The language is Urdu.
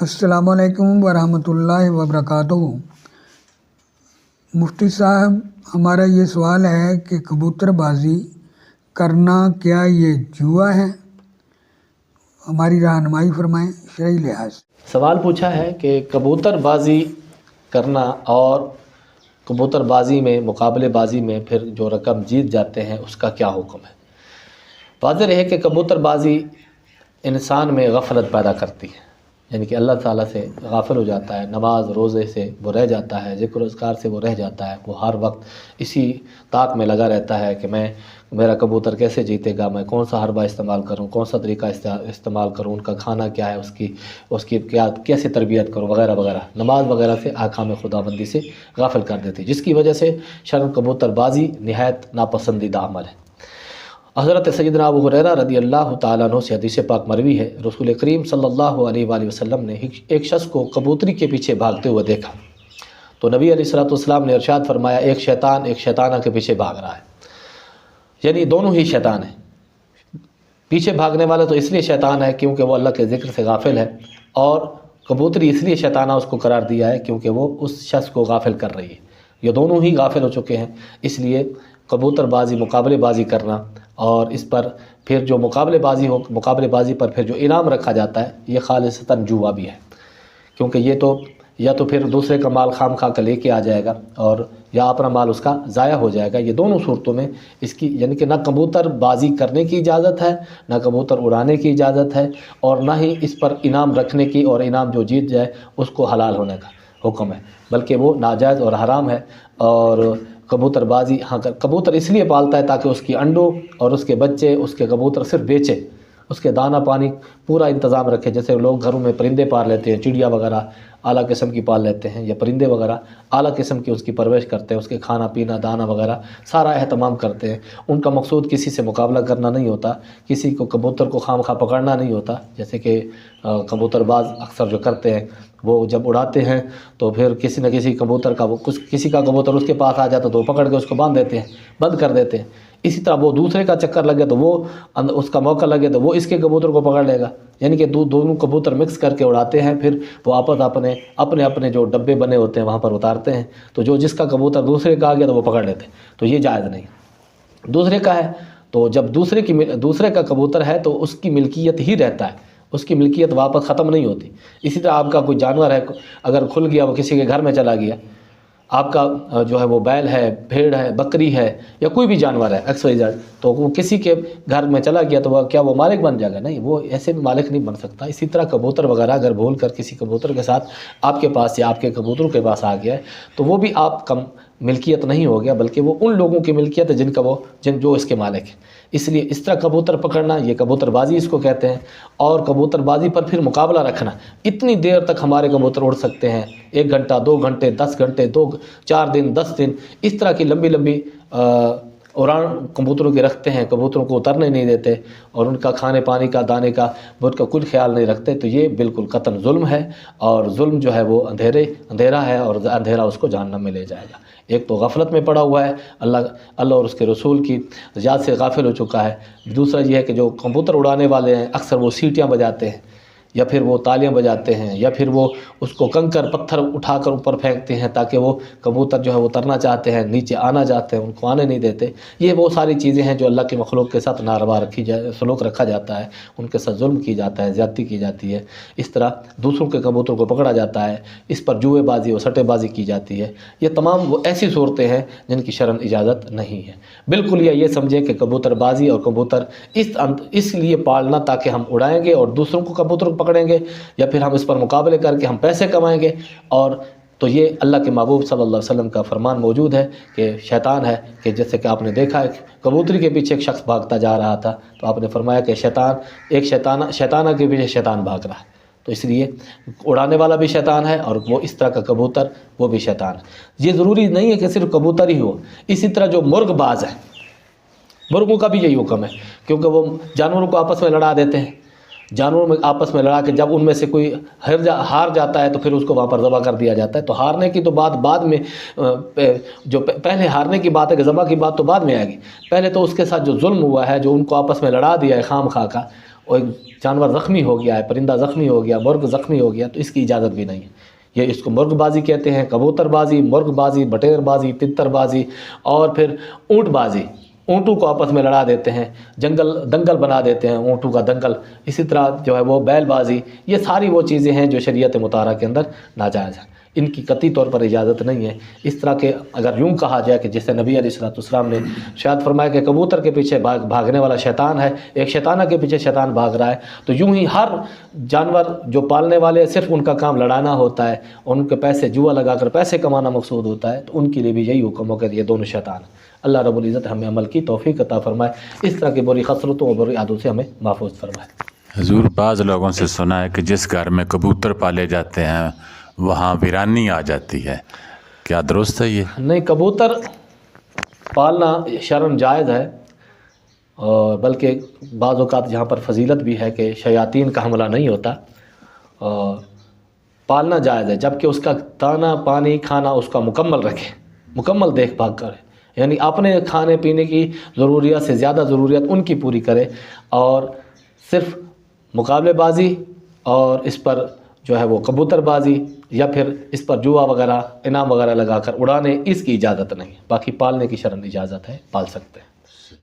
السلام علیکم ورحمۃ اللہ وبرکاتہ۔ مفتی صاحب، ہمارا یہ سوال ہے کہ کبوتر بازی کرنا کیا یہ جوا ہے؟ ہماری رہنمائی فرمائیں شرعی لحاظ سے۔ سوال پوچھا ہے کہ کبوتر بازی کرنا اور کبوتر بازی میں مقابلے بازی میں پھر جو رقم جیت جاتے ہیں اس کا کیا حکم ہے؟ واضح ہے کہ کبوتر بازی انسان میں غفلت پیدا کرتی ہے، یعنی کہ اللہ تعالیٰ سے غافل ہو جاتا ہے، نماز روزے سے وہ رہ جاتا ہے، ذکر و اذکار سے وہ رہ جاتا ہے، وہ ہر وقت اسی طاق میں لگا رہتا ہے کہ میرا کبوتر کیسے جیتے گا، میں کون سا حربہ استعمال کروں، کون سا طریقہ استعمال کروں، ان کا کھانا کیا ہے، اس کی کیسے تربیت کروں وغیرہ وغیرہ، نماز وغیرہ سے احکام خداوندی سے غافل کر دیتی، جس کی وجہ سے شرم کبوتر بازی نہایت ناپسندیدہ عمل ہے۔ حضرت سیدنا ابو ہریرہ رضی اللہ تعالیٰ عنہ سے حدیث پاک مروی ہے، رسول کریم صلی اللہ علیہ وآلہ وسلم نے ایک شخص کو کبوتری کے پیچھے بھاگتے ہوئے دیکھا تو نبی علیہ الصلوۃ والسلام نے ارشاد فرمایا، ایک شیطان ایک شیطانہ کے پیچھے بھاگ رہا ہے، یعنی دونوں ہی شیطان ہیں۔ پیچھے بھاگنے والا تو اس لیے شیطان ہے کیونکہ وہ اللہ کے ذکر سے غافل ہے، اور کبوتری اس لیے شیطانہ اس کو قرار دیا ہے کیونکہ وہ اس شخص کو غافل کر رہی ہے۔ یہ دونوں ہی غافل ہو چکے ہیں، اس لیے کبوتر بازی مقابلے بازی کرنا اور اس پر پھر جو مقابلے بازی پر پھر جو انعام رکھا جاتا ہے یہ خالصتاً جوا بھی ہے، کیونکہ یہ تو یا تو پھر دوسرے کا مال خام خواہ کا لے کے آ جائے گا اور یا اپنا مال اس کا ضائع ہو جائے گا۔ یہ دونوں صورتوں میں اس کی یعنی کہ نہ کبوتر بازی کرنے کی اجازت ہے، نہ کبوتر اڑانے کی اجازت ہے، اور نہ ہی اس پر انعام رکھنے کی، اور انعام جو جیت جائے اس کو حلال ہونے کا حکم ہے، بلکہ وہ ناجائز اور حرام ہے۔ اور کبوتر بازی کبوتر اس لیے پالتا ہے تاکہ اس کی انڈوں اور اس کے بچے اس کے کبوتر صرف بیچے، اس کے دانہ پانی پورا انتظام رکھے۔ جیسے لوگ گھروں میں پرندے پال لیتے ہیں، چڑیا وغیرہ اعلیٰ قسم کی پال لیتے ہیں، یا پرندے وغیرہ اعلیٰ قسم کی اس کی پرورش کرتے ہیں، اس کے کھانا پینا دانہ وغیرہ سارا اہتمام کرتے ہیں۔ ان کا مقصود کسی سے مقابلہ کرنا نہیں ہوتا، کسی کو کبوتر کو خام خواہ پکڑنا نہیں ہوتا، جیسے کہ کبوتر باز اکثر جو کرتے ہیں وہ جب اڑاتے ہیں تو پھر کسی نہ کسی کبوتر کا کسی کا کبوتر اس کے پاس آ جاتا تو وہ پکڑ کے اس کو بند کر دیتے ہیں۔ اسی طرح وہ دوسرے کا چکر لگے تو وہ اس کا موقع لگے تو وہ اس کے کبوتر کو پکڑ لے گا، یعنی کہ دونوں کبوتر مکس کر کے اڑاتے ہیں، پھر وہ آپس اپنے جو ڈبے بنے ہوتے ہیں وہاں پر اتارتے ہیں، تو جو جس کا کبوتر دوسرے کا آ گیا تو وہ پکڑ لیتے ہیں، تو یہ جائز نہیں۔ دوسرے کا ہے تو جب دوسرے کا کبوتر ہے تو اس کی ملکیت ہی رہتا ہے، اس کی ملکیت واپس ختم نہیں ہوتی۔ اسی طرح آپ کا کوئی جانور ہے، اگر کھل گیا وہ کسی کے گھر میں چلا گیا، آپ کا جو ہے وہ بیل ہے، بھیڑ ہے، بکری ہے، یا کوئی بھی جانور ہے XYZ، تو وہ کسی کے گھر میں چلا گیا تو کیا وہ مالک بن جائے گا؟ نہیں، وہ ایسے بھی مالک نہیں بن سکتا۔ اسی طرح کبوتر وغیرہ اگر بھول کر کسی کبوتر کے ساتھ آپ کے پاس یا آپ کے کبوتروں کے پاس آ گیا ہے تو وہ بھی آپ کا ملکیت نہیں ہو گیا، بلکہ وہ ان لوگوں کی ملکیت ہے جو اس کے مالک ہیں۔ اس لیے اس طرح کبوتر پکڑنا یہ کبوتر بازی اس کو کہتے ہیں، اور کبوتر بازی پر پھر مقابلہ رکھنا، اتنی دیر تک ہمارے کبوتر اڑ سکتے ہیں، 1 گھنٹہ 2 گھنٹے 10 گھنٹے 4 دن 10 دن، اس طرح کی لمبی اڑان کبوتروں کے رکھتے ہیں، کبوتروں کو اترنے نہیں دیتے، اور ان کا کھانے پانی کا دانے کا وہ ان کا کوئی خیال نہیں رکھتے، تو یہ بالکل قطعاً ظلم ہے، اور ظلم جو ہے وہ اندھیرا ہے، اور اندھیرا اس کو جہنم میں لے جائے گا۔ ایک تو غفلت میں پڑا ہوا ہے، اللہ اور اس کے رسول کی ذات سے غافل ہو چکا ہے۔ دوسرا یہ ہے کہ جو کبوتر اڑانے والے ہیں اکثر وہ سیٹیاں بجاتے ہیں، یا پھر وہ تالیاں بجاتے ہیں، یا پھر وہ اس کو کنکر پتھر اٹھا کر اوپر پھینکتے ہیں تاکہ وہ کبوتر جو ہے وہ ترنا چاہتے ہیں، نیچے آنا چاہتے ہیں، ان کو آنے نہیں دیتے۔ یہ وہ ساری چیزیں ہیں جو اللہ کی مخلوق کے ساتھ ناروا سلوک رکھا جاتا ہے، ان کے ساتھ ظلم کی جاتا ہے، زیادتی کی جاتی ہے۔ اس طرح دوسروں کے کبوتر کو پکڑا جاتا ہے، اس پر جوئے بازی اور سٹے بازی کی جاتی ہے۔ یہ تمام وہ ایسی صورتیں ہیں جن کی شرعاً اجازت نہیں ہے۔ بالکل یہ سمجھیں کہ کبوتر بازی اور کبوتر اس لیے پالنا تاکہ ہم اڑائیں گے اور دوسروں کو کبوتر پکڑیں گے، یا پھر ہم اس پر مقابلے کر کے ہم پیسے کمائیں گے، اور تو یہ اللہ کے محبوب صلی اللہ علیہ وسلم کا فرمان موجود ہے کہ شیطان ہے، کہ جیسے کہ آپ نے دیکھا ہے کبوتری کے پیچھے ایک شخص بھاگتا جا رہا تھا تو آپ نے فرمایا کہ شیطانہ کے پیچھے شیطان بھاگ رہا ہے، تو اس لیے اڑانے والا بھی شیطان ہے، اور وہ اس طرح کا کبوتر وہ بھی شیطان ہے۔ یہ ضروری نہیں ہے کہ صرف کبوتر ہی ہو، اسی طرح جو مرغ باز ہے، مرغوں کا بھی یہی حکم ہے، کیونکہ وہ جانوروں کو آپس میں لڑا دیتے ہیں، جانوروں میں آپس میں لڑا کے جب ان میں سے کوئی ہار جاتا ہے تو پھر اس کو وہاں پر ذبح کر دیا جاتا ہے۔ تو ہارنے کی تو بات بعد میں، جو پہلے ہارنے کی بات ہے کہ ذبح کی بات تو بعد میں آئے گی، پہلے تو اس کے ساتھ جو ظلم ہوا ہے، جو ان کو آپس میں لڑا دیا ہے خام خواہ کا، اور ایک جانور زخمی ہو گیا ہے، پرندہ زخمی ہو گیا، مرغ زخمی ہو گیا، تو اس کی اجازت بھی نہیں ہے۔ یہ اس کو مرغ بازی کہتے ہیں، کبوتر بازی، مرغ بازی، بٹیر بازی، تتر بازی، اور پھر اونٹ بازی، اونٹوں کو آپس میں لڑا دیتے ہیں، دنگل بنا دیتے ہیں اونٹوں کا دنگل، اسی طرح جو ہے وہ بیل بازی، یہ ساری وہ چیزیں ہیں جو شریعت مطہرہ کے اندر ناجائز ہیں، ان کی قطعی طور پر اجازت نہیں ہے۔ اس طرح کے اگر یوں کہا جائے کہ جیسے نبی علیہ الصلوۃ والسلام نے شاید فرمایا کہ کبوتر کے پیچھے بھاگنے والا شیطان ہے، ایک شیطانہ کے پیچھے شیطان بھاگ رہا ہے، تو یوں ہی ہر جانور جو پالنے والے صرف ان کا کام لڑانا ہوتا ہے، ان کے پیسے جوا لگا کر پیسے کمانا مقصود ہوتا ہے، تو ان کے لیے بھی یہی حکم ہو کہ یہ دونوں شیطان ہیں۔ اللہ رب العزت ہمیں عمل کی توفیق عطا فرمائے، اس طرح کی بری خصلتوں اور بری عادوں سے ہمیں محفوظ فرمائے۔ حضور، بعض لوگوں سے سنا ہے کہ جس گھر میں کبوتر پالے جاتے ہیں وہاں ویرانی آ جاتی ہے، کیا درست ہے یہ؟ نہیں، کبوتر پالنا شرعاً جائز ہے، اور بلکہ بعض اوقات جہاں پر فضیلت بھی ہے کہ شیاطین کا حملہ نہیں ہوتا، اور پالنا جائز ہے، جبکہ اس کا دانہ پانی کھانا اس کا مکمل رکھے، مکمل دیکھ بھال کرے، یعنی اپنے کھانے پینے کی ضروریات سے زیادہ ضروریات ان کی پوری کرے، اور صرف مقابلے بازی اور اس پر جو ہے وہ کبوتر بازی یا پھر اس پر جوا وغیرہ انعام وغیرہ لگا کر اڑانے، اس کی اجازت نہیں ہے۔ باقی پالنے کی شرعاً اجازت ہے، پال سکتے ہیں۔